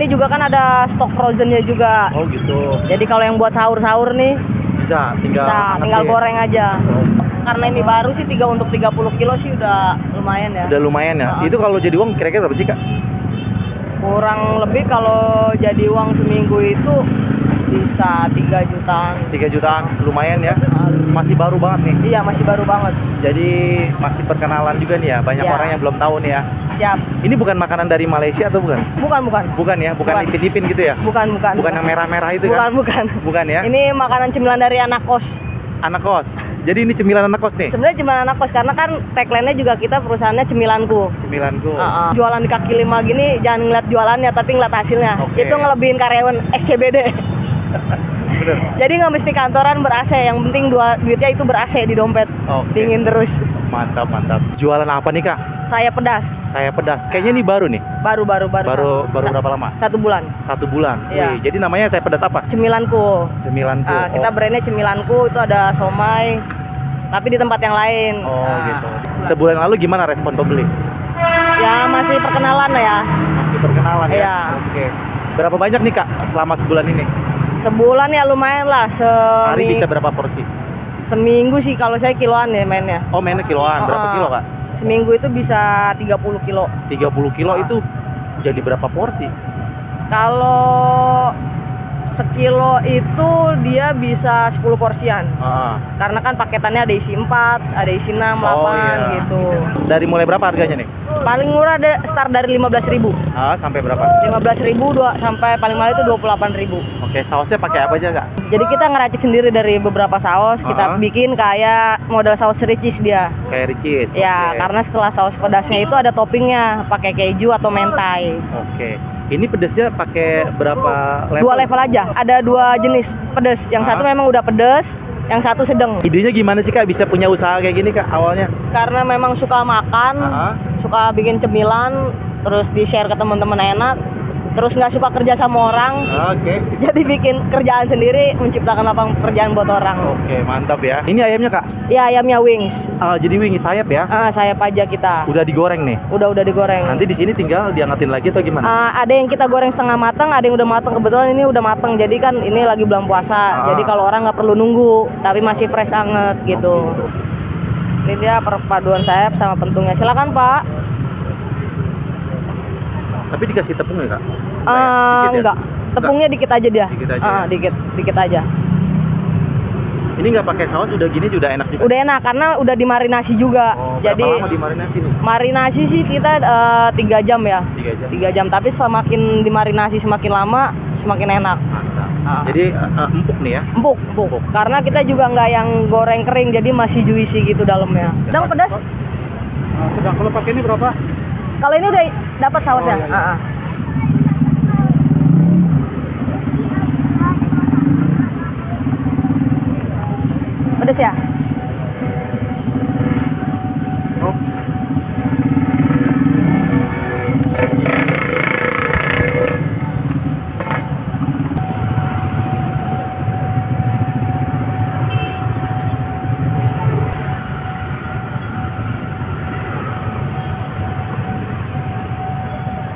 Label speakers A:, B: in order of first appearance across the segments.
A: Ini juga kan ada stok frozennya juga.
B: Oh gitu.
A: Jadi kalau yang buat sahur-sahur nih
B: Bisa
A: tinggal goreng aja.
B: Oh.
A: Karena ini baru sih untuk 30 kilo sih udah lumayan ya.
B: Udah lumayan ya. Itu kalau jadi uang kira-kira berapa sih Kak?
A: Kurang lebih kalau jadi uang seminggu itu bisa 3 jutaan.
B: 3 jutaan, lumayan ya. Masih baru banget nih.
A: Iya, masih baru banget.
B: Jadi masih perkenalan juga nih ya. Banyak
A: Iya.
B: orang yang belum tahu nih ya.
A: Siap.
B: Ini bukan makanan dari Malaysia atau bukan?
A: Bukan.
B: Bukan ya, bukan
A: Bukan.
B: ipin-ipin gitu ya?
A: Bukan.
B: Bukan yang merah-merah itu kan?
A: Bukan.
B: Bukan ya?
A: Ini makanan cemilan dari anak kos.
B: Anak kos. Jadi ini cemilan anak kos nih?
A: Sebenarnya cemilan anak kos karena kan tagline-nya juga kita perusahaannya cemilanku.
B: Cemilanku.
A: Jualan di kaki lima gini jangan ngeliat jualannya tapi ngeliat hasilnya.
B: Oke.
A: Itu ngelebihin karyawan SCBD.
B: Bener.
A: Jadi nggak mesti kantoran ber-AC, yang penting duitnya itu ber-AC di dompet.
B: Oke.
A: Dingin terus.
B: Mantap. Jualan apa nih Kak?
A: Saya pedas.
B: Saya pedas. Kayaknya ini baru nih.
A: Baru
B: Berapa lama?
A: 1 bulan.
B: 1 bulan.
A: Iya.
B: Wih, jadi namanya saya pedas apa?
A: Cemilanku.
B: Cemilanku.
A: Kita brandnya Cemilanku, itu ada somai tapi di tempat yang lain.
B: Gitu. Sebulan lalu gimana respon pembeli?
A: Ya masih perkenalan lah ya.
B: Masih perkenalan ya?
A: Iya.
B: Oke. Berapa banyak nih Kak selama sebulan ini?
A: Sebulan ya lumayan lah.
B: Hari bisa berapa porsi?
A: Seminggu sih kalau saya kiloan ya mainnya.
B: Oh, mainnya kiloan. Berapa kilo Kak?
A: Seminggu itu bisa 30 kilo.
B: 30 kilo itu jadi berapa porsi?
A: Kalau sekilo itu dia bisa 10 porsian. Karena kan paketannya ada isi 4, ada isi 6, 8 gitu.
B: Dari mulai berapa harganya nih?
A: Paling murah ada start dari 15.000.
B: Sampai berapa?
A: 15.000 sampai paling mahal itu 28.000.
B: Oke, sausnya pakai apa aja Kak?
A: Jadi kita ngeracik sendiri dari beberapa saus, kita bikin kayak model saus ricis dia.
B: Kayak ricis.
A: Ya, karena setelah saus pedasnya itu ada toppingnya, pakai keju atau mentai.
B: Oke. Ini pedesnya pakai berapa level?
A: 2 level aja. Ada 2 jenis pedes. Yang satu memang udah pedes, yang satu sedang.
B: Idenya gimana sih Kak bisa punya usaha kayak gini Kak awalnya?
A: Karena memang suka makan, suka bikin cemilan, terus di-share ke teman-teman enak. Terus nggak suka kerja sama orang, jadi bikin kerjaan sendiri, menciptakan lapangan pekerjaan buat orang.
B: Oke, mantap ya. Ini ayamnya Kak?
A: Ya, ayamnya wings.
B: Jadi wings sayap ya?
A: Sayap aja kita.
B: Udah digoreng nih?
A: Udah digoreng.
B: Nanti di sini tinggal diangetin lagi atau gimana?
A: Ada yang kita goreng setengah matang, ada yang udah matang. Kebetulan ini udah matang, jadi kan ini lagi bulan puasa. Jadi kalau orang nggak perlu nunggu, tapi masih fresh anget gitu. Ini dia perpaduan sayap sama pentungnya. Silakan Pak.
B: Tapi dikasih tepung nggak Kak?
A: Enggak. Tepungnya dikit aja dia.
B: Dikit aja.
A: Dikit aja.
B: Ini nggak pakai saus udah gini udah enak juga.
A: Udah enak karena udah dimarinasi juga.
B: Jadi berapa lama dimarinasi nih?
A: Marinasi sih kita 3 jam ya.
B: 3 jam.
A: 3 jam, tapi semakin dimarinasi semakin lama semakin enak.
B: Mantap. Jadi empuk nih ya?
A: Empuk. Karena kita juga nggak yang goreng kering, jadi masih juicy gitu dalamnya. Sedang pedas?
B: Sedang. Kalau pakai ini berapa?
A: Kalau ini udah dapat sausnya. Pedas ya?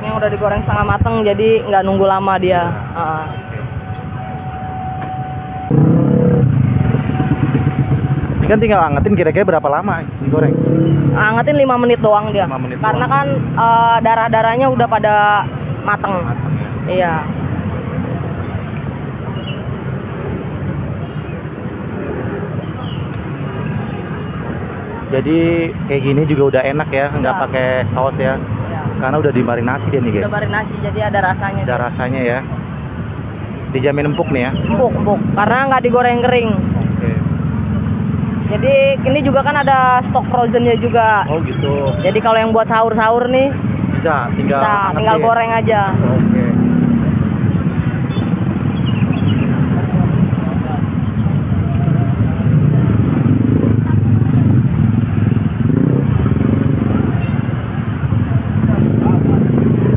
A: Yang udah digoreng setengah mateng, jadi nggak nunggu lama dia.
B: Ini kan tinggal angetin, kira-kira berapa lama digoreng?
A: Angetin 5 menit doang dia.
B: 5 menit
A: Karena
B: doang.
A: kan darah-darahnya udah pada mateng.
B: Ya.
A: Iya.
B: Jadi kayak gini juga udah enak ya, nggak pakai saus ya. Karena udah dimarinasi dia nih guys.
A: Udah marinasi, jadi ada rasanya.
B: Ada rasanya ya. Dijamin empuk nih ya.
A: Empuk. Karena nggak digoreng kering.
B: Oke.
A: Jadi ini juga kan ada stok frozennya juga.
B: Oh gitu.
A: Jadi kalau yang buat sahur-sahur nih tinggal goreng aja.
B: Oke.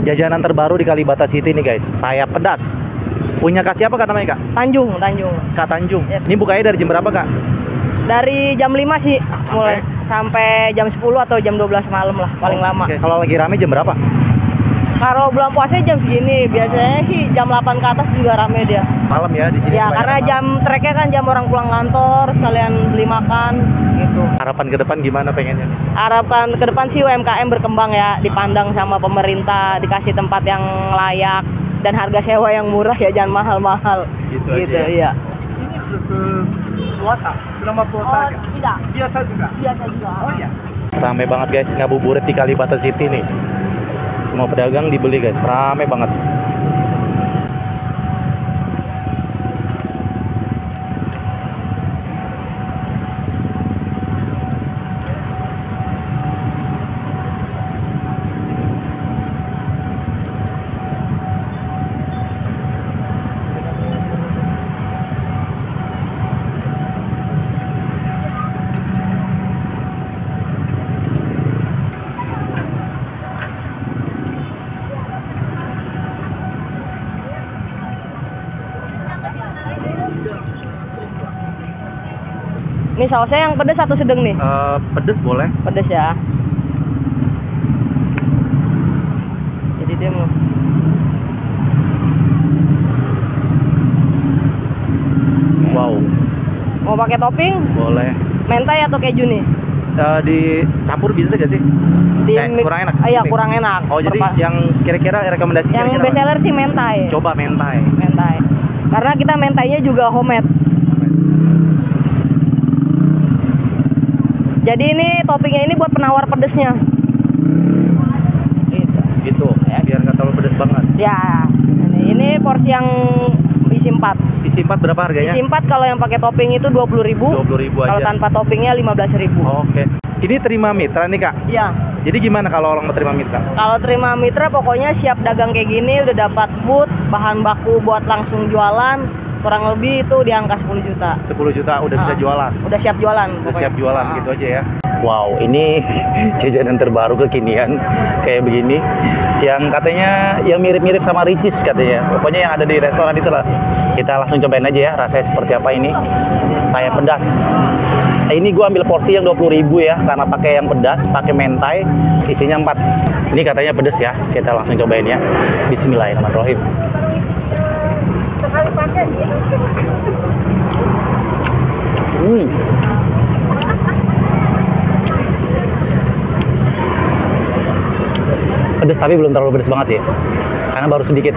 B: Jajanan terbaru di Kalibata City nih guys, sayap pedas. Punya Kak siapa Kak namanya Kak?
A: Tanjung.
B: Kak Tanjung.
A: Yep.
B: Ini bukanya dari jam berapa Kak?
A: Dari jam 5 sih mulai sampai jam 10 atau jam 12 malam lah paling lama.
B: Kalau lagi rame jam berapa?
A: Kalau bulan puasa jam segini, biasanya sih jam 8 ke atas juga rame dia.
B: Malam ya di sini.
A: Ya, karena jam treknya kan jam orang pulang kantor, sekalian beli makan gitu.
B: Harapan ke depan gimana pengennya nih?
A: Harapan ke depan sih UMKM berkembang ya, dipandang sama pemerintah, dikasih tempat yang layak dan harga sewa yang murah ya, jangan mahal-mahal.
B: Gitu
A: Gitu,
B: aja ya?
A: iya.
C: Ini khusus puasa, selama puasa aja.
A: Tidak,
C: Biasa juga.
A: biasa juga.
C: Oh iya.
B: Rame banget guys, ngabuburit di Kalibata City nih. Semua pedagang dibeli guys, rame banget.
A: Ini sausnya yang pedes atau sedang nih?
B: Pedes boleh.
A: Pedes ya. Jadi dia
B: Wow,
A: mau pakai topping,
B: boleh.
A: mentai atau keju nih?
B: Dicampur bisa gak sih? Kurang enak.
A: Iya, kurang enak.
B: Oh, jadi yang kira-kira rekomendasi
A: yang
B: kira-kira
A: best seller sih mentai.
B: coba mentai.
A: Mentai. Karena kita mentainya juga homemade. Jadi ini toppingnya ini buat penawar pedesnya.
B: Gitu. Biar nggak terlalu pedes banget.
A: Ya. Ini porsi yang isi 4.
B: Isi 4 berapa harganya?
A: Isi 4 kalau yang pakai topping itu 20.000.
B: 20.000 aja.
A: Kalau tanpa toppingnya 15.000.
B: Oke. Ini terima mitra nih Kak.
A: Iya.
B: Jadi gimana kalau orang mau terima mitra?
A: Kalau terima mitra pokoknya siap dagang kayak gini, udah dapat booth, bahan baku buat langsung jualan, kurang lebih itu di angka 10 juta.
B: 10 juta udah bisa jualan.
A: Udah siap jualan.
B: Udah siap jualan gitu aja ya.
D: Wow, ini jajanan terbaru kekinian kayak begini yang katanya yang mirip-mirip sama Ricis katanya. Pokoknya yang ada di restoran itulah. Kita langsung cobain aja ya rasanya seperti apa ini. Saya pedas. Ini gua ambil porsi yang 20.000 ya karena pakai yang pedas, pakai mentai, isinya 4. Ini katanya pedas ya. Kita langsung cobain ya. Bismillahirrahmanirrahim. Pedas tapi belum terlalu pedas banget sih karena baru sedikit.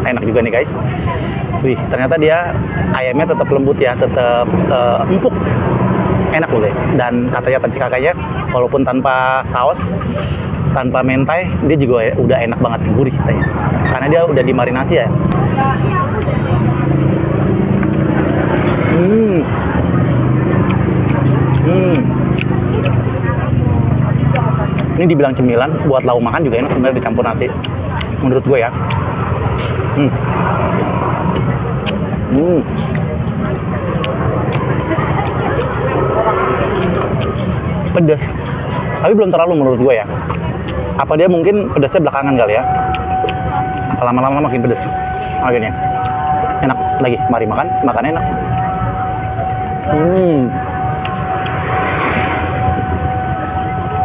D: Enak juga nih guys. Wih, ternyata dia ayamnya tetap lembut ya, tetap empuk, enak loh guys. Dan katanya tadi kakaknya walaupun tanpa saus, tanpa mentai, dia juga udah enak banget, gurih katanya karena dia udah dimarinasi ya. Ini dibilang cemilan, buat lau makan juga enak sebenarnya dicampur nasi. Menurut gue ya. Pedas. Tapi belum terlalu menurut gue ya. Apa dia mungkin pedasnya belakangan kali ya. Lama-lama makin pedas akhirnya. Enak lagi, mari makan enak.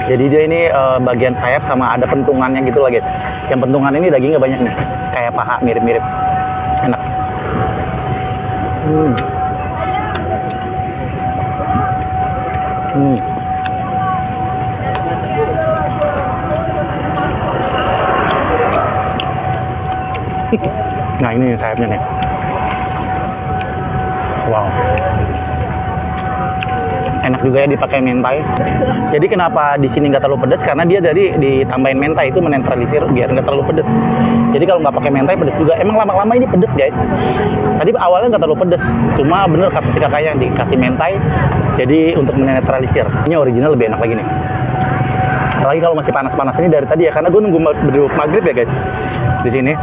D: Jadi dia ini bagian sayap sama ada pentungannya gitu lah guys. Yang pentungan ini dagingnya banyak nih, kayak paha mirip-mirip. Enak. Nah ini sayapnya nih. Wow. Enak juga ya dipakai mentai. Jadi kenapa di sini nggak terlalu pedas? Karena dia jadi ditambahin mentai itu menetralisir biar nggak terlalu pedas. Jadi kalau nggak pakai mentai pedas juga. Emang lama-lama ini pedas guys. Tadi awalnya nggak terlalu pedas. Cuma bener kata si kakak yang dikasih mentai. Jadi untuk menetralisir. Ini original lebih enak lagi nih. Apalagi kalau masih panas-panas ini dari tadi ya. Karena gue nunggu berdua maghrib ya guys. Di sini.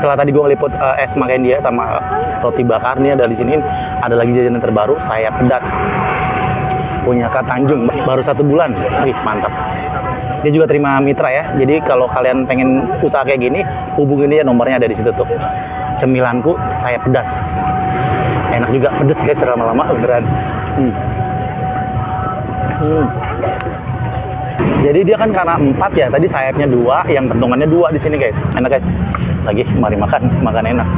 D: Setelah tadi gue ngeliput es makan dia sama roti bakar nih ada di sini. Ada lagi jajanan terbaru. Saya pedas. Punya Kak Tanjung baru 1 bulan. Wih mantap. Dia juga terima mitra ya. Jadi kalau kalian pengen usaha kayak gini, hubungin dia, nomornya ada di situ tuh. Cemilanku saya pedas. Enak juga, pedas guys lama-lama beneran. Jadi dia kan karena 4 ya, tadi sayapnya 2, yang pentungannya 2 di sini guys. Enak guys. Lagi, mari makan enak.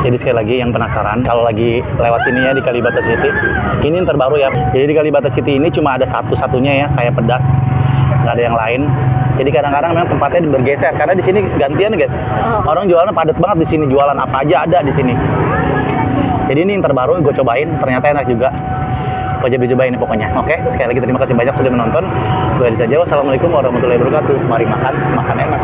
D: Jadi sekali lagi yang penasaran, kalau lagi lewat sini ya di Kalibata City, ini yang terbaru ya. Jadi di Kalibata City ini cuma ada satu-satunya ya, saya pedas, nggak ada yang lain. Jadi kadang-kadang memang tempatnya bergeser karena di sini gantian guys. Orang jualan padat banget di sini, jualan apa aja ada di sini. Jadi ini yang terbaru, gue cobain, ternyata enak juga. Wajib dicobain ini pokoknya. Oke, sekali lagi terima kasih banyak sudah menonton. Gue Adi saja. Wassalamualaikum warahmatullahi wabarakatuh. Mari makan enak.